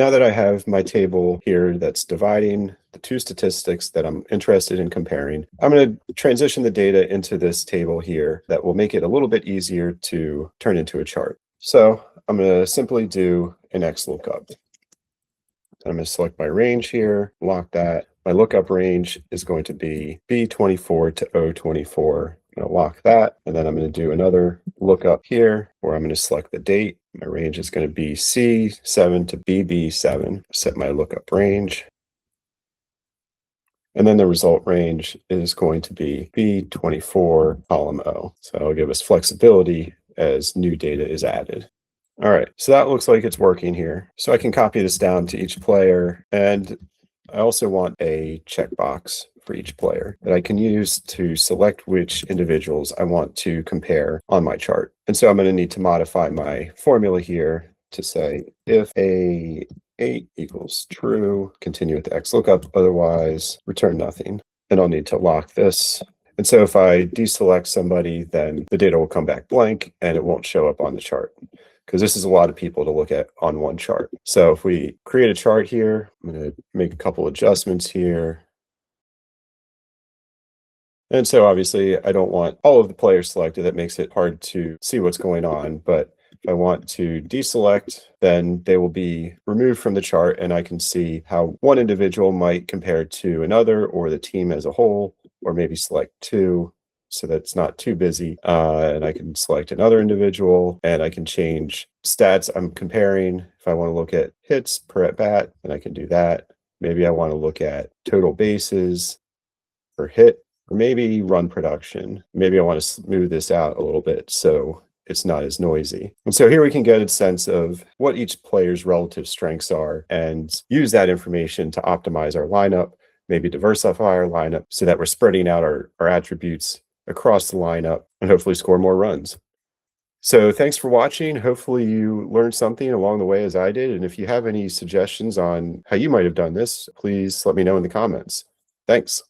Now that I have my table here that's dividing the two statistics that I'm interested in comparing, I'm going to transition the data into this table here that will make it a little bit easier to turn into a chart. So I'm going to simply do an XLOOKUP. I'm going to select my range here, lock that. My lookup range is going to be B24 to O24. I'm going to lock that, and then I'm going to do another lookup here where I'm going to select the date. My range is going to be C7 to BB7. Set my lookup range. And then the result range is going to be B24 column O. So it'll give us flexibility as new data is added. All right, so that looks like it's working here. So I can copy this down to each player, and I also want a checkbox for each player that I can use to select which individuals I want to compare on my chart. And so I'm going to need to modify my formula here to say if A8 equals true, continue with the XLOOKUP, otherwise return nothing. And I'll need to lock this. And so if I deselect somebody, then the data will come back blank and it won't show up on the chart, because this is a lot of people to look at on one chart. So if we create a chart here, I'm going to make a couple adjustments here. And so obviously I don't want all of the players selected. That makes it hard to see what's going on. But if I want to deselect, then they will be removed from the chart, and I can see how one individual might compare to another or the team as a whole, or maybe select two so that it's not too busy. And I can select another individual, and I can change stats I'm comparing. If I want to look at hits per at bat, then I can do that. Maybe I want to look at total bases per hit, or maybe run production. Maybe I want to smooth this out a little bit so it's not as noisy. And so here we can get a sense of what each player's relative strengths are and use that information to optimize our lineup, maybe diversify our lineup so that we're spreading out our attributes across the lineup and hopefully score more runs. So thanks for watching. Hopefully you learned something along the way as I did. And if you have any suggestions on how you might have done this, please let me know in the comments. Thanks.